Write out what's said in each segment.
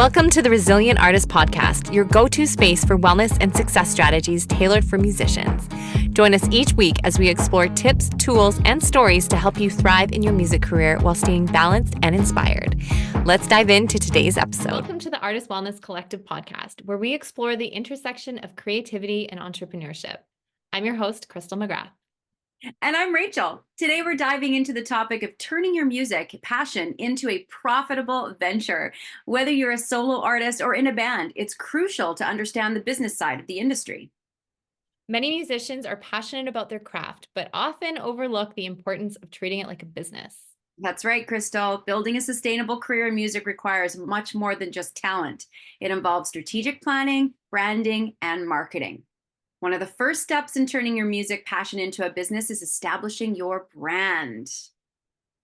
Welcome to the Resilient Artist Podcast, your go-to space for wellness and success strategies tailored for musicians. Join us each week as we explore tips, tools, and stories to help you thrive in your music career while staying balanced and inspired. Let's dive into today's episode. Welcome to the Artist Wellness Collective podcast, where we explore the intersection of creativity and entrepreneurship. I'm your host, Crystal McGrath. And I'm Rachel. Today we're diving into the topic of turning your music passion into a profitable venture. Whether you're a solo artist or in a band, it's crucial to understand the business side of the industry. Many musicians are passionate about their craft, but often overlook the importance of treating it like a business. That's right, Crystal. Building a sustainable career in music requires much more than just talent. It involves strategic planning, branding, and marketing. One of the first steps in turning your music passion into a business is establishing your brand.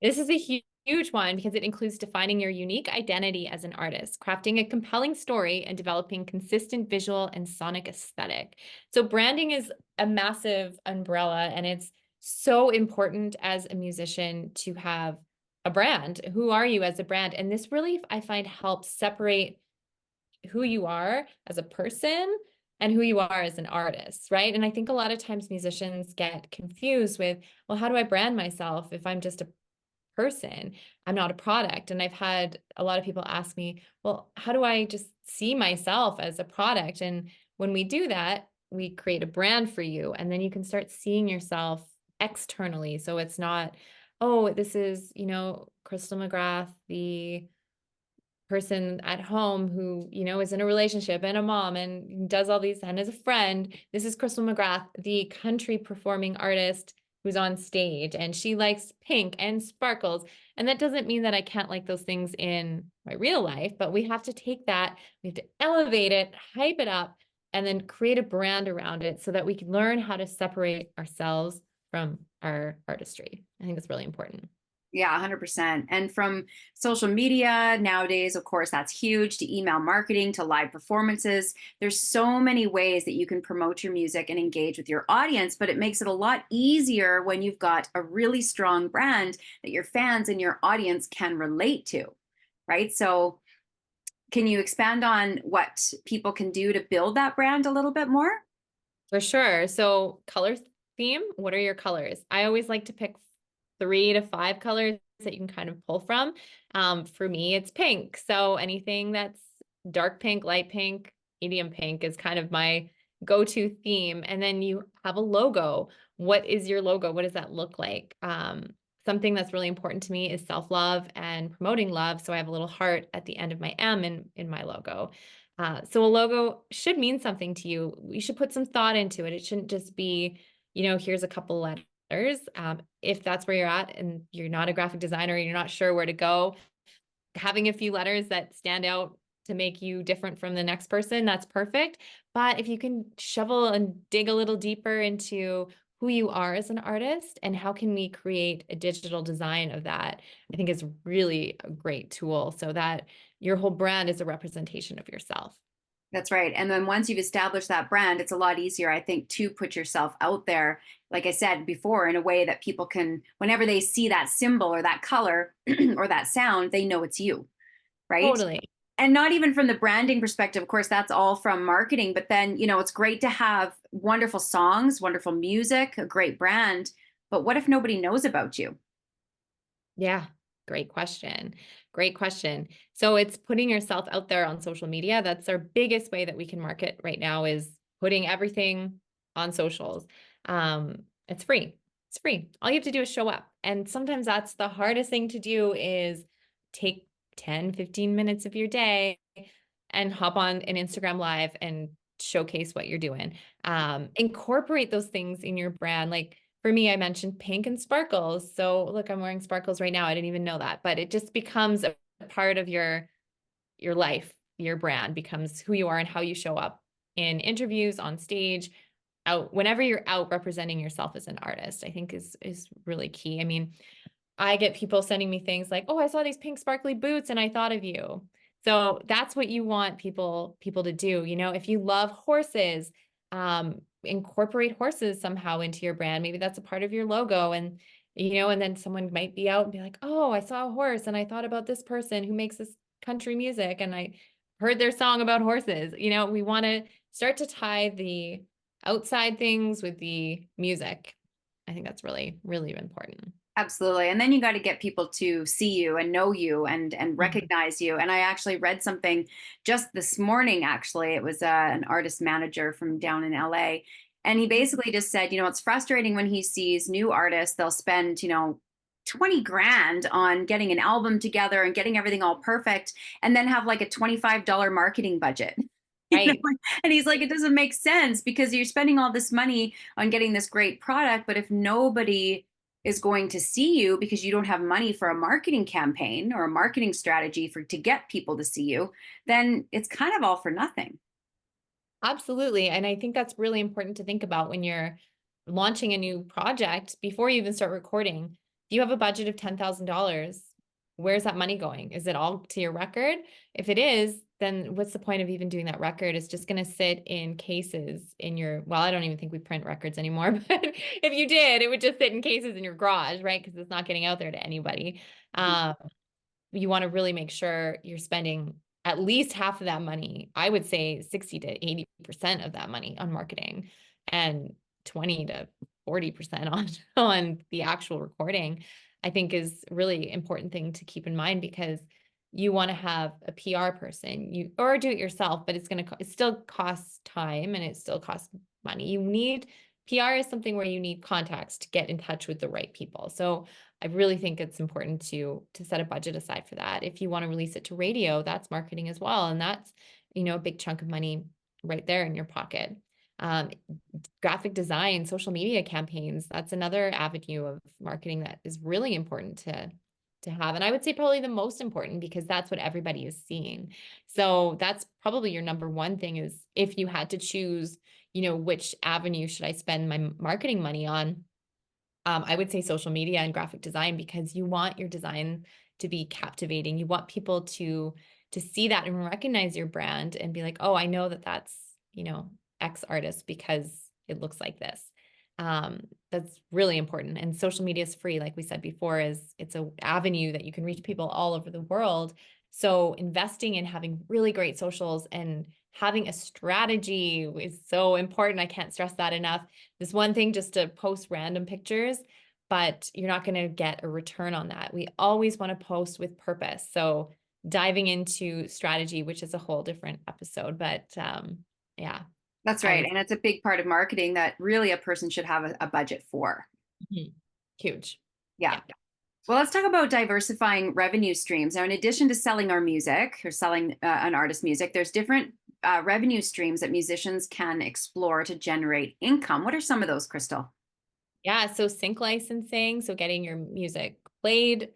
This is a huge one because it includes defining your unique identity as an artist, crafting a compelling story, and developing consistent visual and sonic aesthetic. So branding is a massive umbrella, and it's so important as a musician to have a brand. Who are you as a brand? And this really, I find, helps separate who you are as a person and who you are as an artist, right? And I think a lot of times musicians get confused with, well, how do I brand myself if I'm just a person? I'm not a product. And I've had a lot of people ask me, well, how do I just see myself as a product? And when we do that, we create a brand for you, and then you can start seeing yourself externally. So it's not, oh, this is, Crystal McGrath, the person at home who, is in a relationship and a mom and does all these and is a friend. This is Crystal McGrath, the country performing artist who's on stage, and she likes pink and sparkles. And that doesn't mean that I can't like those things in my real life, but we have to take that, we have to elevate it, hype it up, and then create a brand around it so that we can learn how to separate ourselves from our artistry. I think that's really important. Yeah, 100%. And from social media nowadays, of course, that's huge, to email marketing, to live performances. There's so many ways that you can promote your music and engage with your audience, but it makes it a lot easier when you've got a really strong brand that your fans and your audience can relate to, right? So can you expand on what people can do to build that brand a little bit more? For sure. So color theme, what are your colors? I always like to pick 3 to 5 colors that you can kind of pull from. For me, it's pink. So anything that's dark pink, light pink, medium pink is kind of my go-to theme. And then you have a logo. What is your logo? What does that look like? Something that's really important to me is self-love and promoting love. So I have a little heart at the end of my M in my logo. So a logo should mean something to you. You should put some thought into it. It shouldn't just be, here's a couple letters. If that's where you're at and you're not a graphic designer, you're not sure where to go, having a few letters that stand out to make you different from the next person, that's perfect. But if you can shovel and dig a little deeper into who you are as an artist and how can we create a digital design of that, I think is really a great tool so that your whole brand is a representation of yourself. That's right. And then once you've established that brand, it's a lot easier, I think, to put yourself out there, like I said before, in a way that people can, whenever they see that symbol or that color or that sound, they know it's you, right? Totally. And not even from the branding perspective, of course, that's all from marketing. But then, it's great to have wonderful songs, wonderful music, a great brand. But what if nobody knows about you? Yeah, great question. Great question. So it's putting yourself out there on social media. That's our biggest way that we can market right now, is putting everything on socials. It's free. It's free. All you have to do is show up. And sometimes that's the hardest thing to do, is take 10, 15 minutes of your day and hop on an Instagram live and showcase what you're doing. Incorporate those things in your brand. Like, for me, I mentioned pink and sparkles. So look, I'm wearing sparkles right now. I didn't even know that, but it just becomes a part of your life. Your brand becomes who you are and how you show up in interviews, on stage, out, whenever you're out representing yourself as an artist, I think is really key. I mean, I get people sending me things like, oh, I saw these pink sparkly boots and I thought of you. So that's what you want people to do. If you love horses, incorporate horses somehow into your brand. Maybe that's a part of your logo. And then someone might be out and be like, oh, I saw a horse and I thought about this person who makes this country music. And heard their song about horses. We want to start to tie the outside things with the music. I think that's really, really important. Absolutely. And then you got to get people to see you and know you and Mhm. recognize you. And I actually read something just this morning, actually. It was an artist manager from down in LA. And he basically just said, it's frustrating when he sees new artists, they'll spend, 20 grand on getting an album together and getting everything all perfect, and then have like a $25 marketing budget. You know? Right. And he's like, it doesn't make sense because you're spending all this money on getting this great product, but if nobody is going to see you because you don't have money for a marketing campaign or a marketing strategy to get people to see you, then it's kind of all for nothing. Absolutely. And I think that's really important to think about when you're launching a new project before you even start recording. If you have a budget of $10,000, where's that money going? Is it all to your record? If it is, then what's the point of even doing that record? It's just going to sit in cases in well, I don't even think we print records anymore, but if you did, it would just sit in cases in your garage, right? Because it's not getting out there to anybody. Um, you want to really make sure you're spending at least half of that money. I would say 60 to 80% of that money on marketing and 20 to 40% on the actual recording, I think is really important thing to keep in mind because you want to have a PR person, or do it yourself, but it still costs time and it still costs money. You need PR is something where you need contacts to get in touch with the right people. So I really think it's important to set a budget aside for that. If you want to release it to radio, that's marketing as well. And that's, a big chunk of money right there in your pocket. Um, Graphic design, social media campaigns, that's another avenue of marketing that is really important to have. And I would say probably the most important because that's what everybody is seeing. So that's probably your number one thing is if you had to choose, which avenue should I spend my marketing money on? I would say social media and graphic design because you want your design to be captivating. You want people to see that and recognize your brand and be like, oh, I know that that's, X artist because it looks like this. That's really important. And social media is free, like we said before, it's a avenue that you can reach people all over the world. So investing in having really great socials and having a strategy is so important. I can't stress that enough. This one thing just to post random pictures, but you're not going to get a return on that. We always want to post with purpose. So diving into strategy, which is a whole different episode, but yeah, That's I right. would. And it's a big part of marketing that really a person should have a budget for. Mhm. Huge. Yeah. Yeah. Well, let's talk about diversifying revenue streams. Now, in addition to selling our music or selling an artist's music, there's different revenue streams that musicians can explore to generate income. What are some of those, Crystal? Yeah, so sync licensing, so getting your music played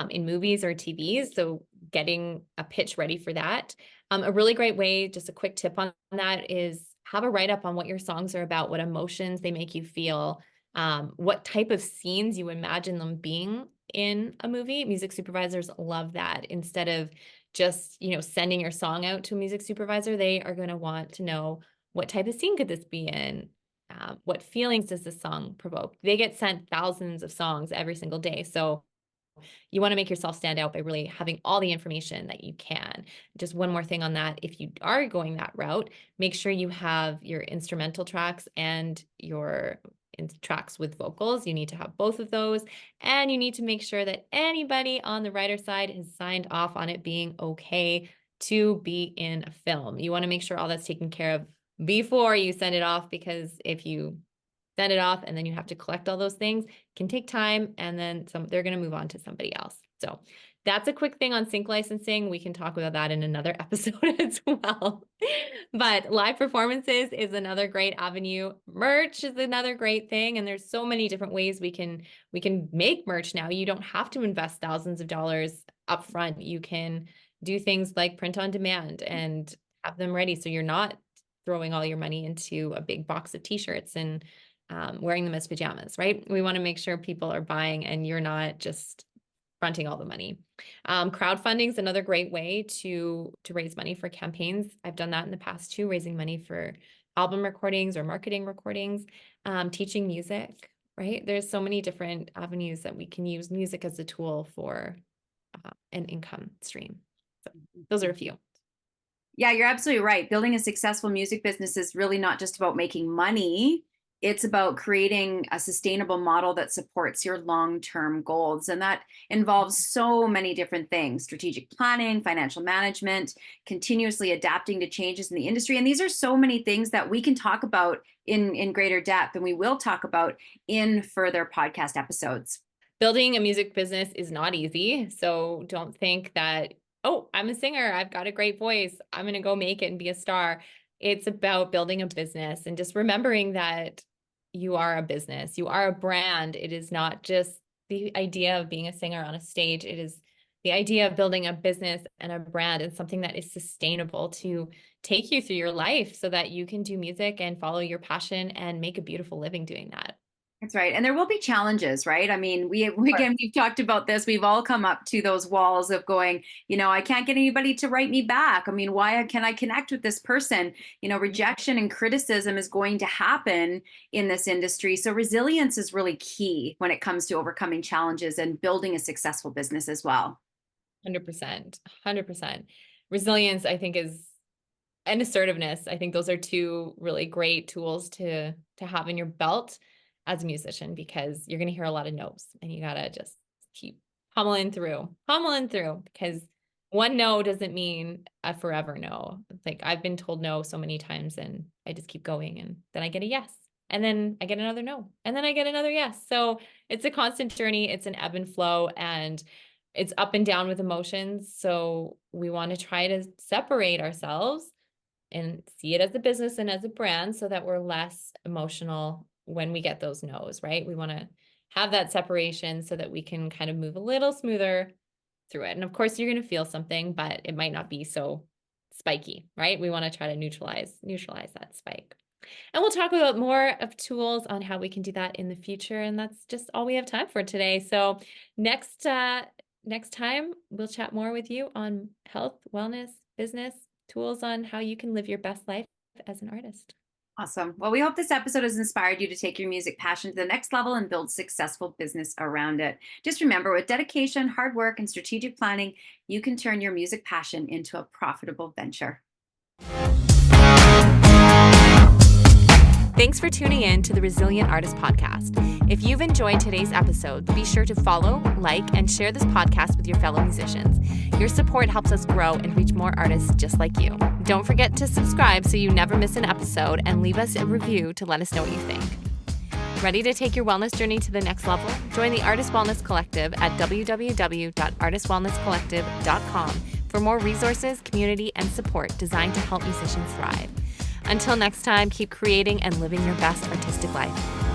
in movies or TVs, so getting a pitch ready for that. A really great way, just a quick tip on that, is have a write-up on what your songs are about, what emotions they make you feel, what type of scenes you imagine them being in a movie. Music supervisors love that. Instead of just, sending your song out to a music supervisor, they are going to want to know what type of scene could this be in? What feelings does this song provoke? They get sent thousands of songs every single day. So you want to make yourself stand out by really having all the information that you can. Just one more thing on that. If you are going that route, make sure you have your instrumental tracks and your tracks with vocals. You need to have both of those. And you need to make sure that anybody on the writer side has signed off on it being okay to be in a film. You want to make sure all that's taken care of before you send it off, because if you send it off and then you have to collect all those things, it can take time, and then they're going to move on to somebody else. So that's a quick thing on sync licensing. We can talk about that in another episode as well. But live performances is another great avenue. Merch is another great thing, and there's so many different ways we can make merch now. You don't have to invest thousands of dollars up front. You can do things like print on demand and have them ready so you're not throwing all your money into a big box of t-shirts and wearing them as pajamas, right? We want to make sure people are buying and you're not just fronting all the money. Crowdfunding is another great way to raise money for campaigns. I've done that in the past too, raising money for album recordings or marketing recordings, teaching music, right? There's so many different avenues that we can use music as a tool for an income stream. So those are a few. Yeah, you're absolutely right. Building a successful music business is really not just about making money. It's about creating a sustainable model that supports your long-term goals. And that involves so many different things: strategic planning, financial management, continuously adapting to changes in the industry. And these are so many things that we can talk about in greater depth, and we will talk about in further podcast episodes. Building a music business is not easy. So don't think that, oh, I'm a singer, I've got a great voice, I'm going to go make it and be a star. It's about building a business and just remembering that you are a business, you are a brand. It is not just the idea of being a singer on a stage. It is the idea of building a business and a brand and something that is sustainable to take you through your life so that you can do music and follow your passion and make a beautiful living doing that. That's right. And there will be challenges, right? I mean, again, we've talked about this. We've all come up to those walls of going, I can't get anybody to write me back. I mean, why can I connect with this person? Rejection and criticism is going to happen in this industry. So resilience is really key when it comes to overcoming challenges and building a successful business as well. 100%. 100%. Resilience, I think, is and assertiveness. I think those are two really great tools to have in your belt as a musician, because you're going to hear a lot of no's and you got to just keep pummeling through, because one no doesn't mean a forever no. It's like I've been told no so many times and I just keep going, and then I get a yes. And then I get another no. And then I get another yes. So it's a constant journey. It's an ebb and flow, and it's up and down with emotions. So we want to try to separate ourselves and see it as a business and as a brand so that we're less emotional when we get those no's, right? We want to have that separation so that we can kind of move a little smoother through it. And of course, you're going to feel something, but it might not be so spiky, right? We want to try to neutralize that spike. And we'll talk about more of tools on how we can do that in the future. And that's just all we have time for today. So next time we'll chat more with you on health, wellness, business, tools on how you can live your best life as an artist. Awesome. Well, we hope this episode has inspired you to take your music passion to the next level and build successful business around it. Just remember, with dedication, hard work, and strategic planning, you can turn your music passion into a profitable venture. Thanks for tuning in to the Resilient Artist Podcast. If you've enjoyed today's episode, be sure to follow, like, and share this podcast with your fellow musicians. Your support helps us grow and reach more artists just like you. Don't forget to subscribe so you never miss an episode, and leave us a review to let us know what you think. Ready to take your wellness journey to the next level? Join the Artist Wellness Collective at www.artistwellnesscollective.com for more resources, community, and support designed to help musicians thrive. Until next time, keep creating and living your best artistic life.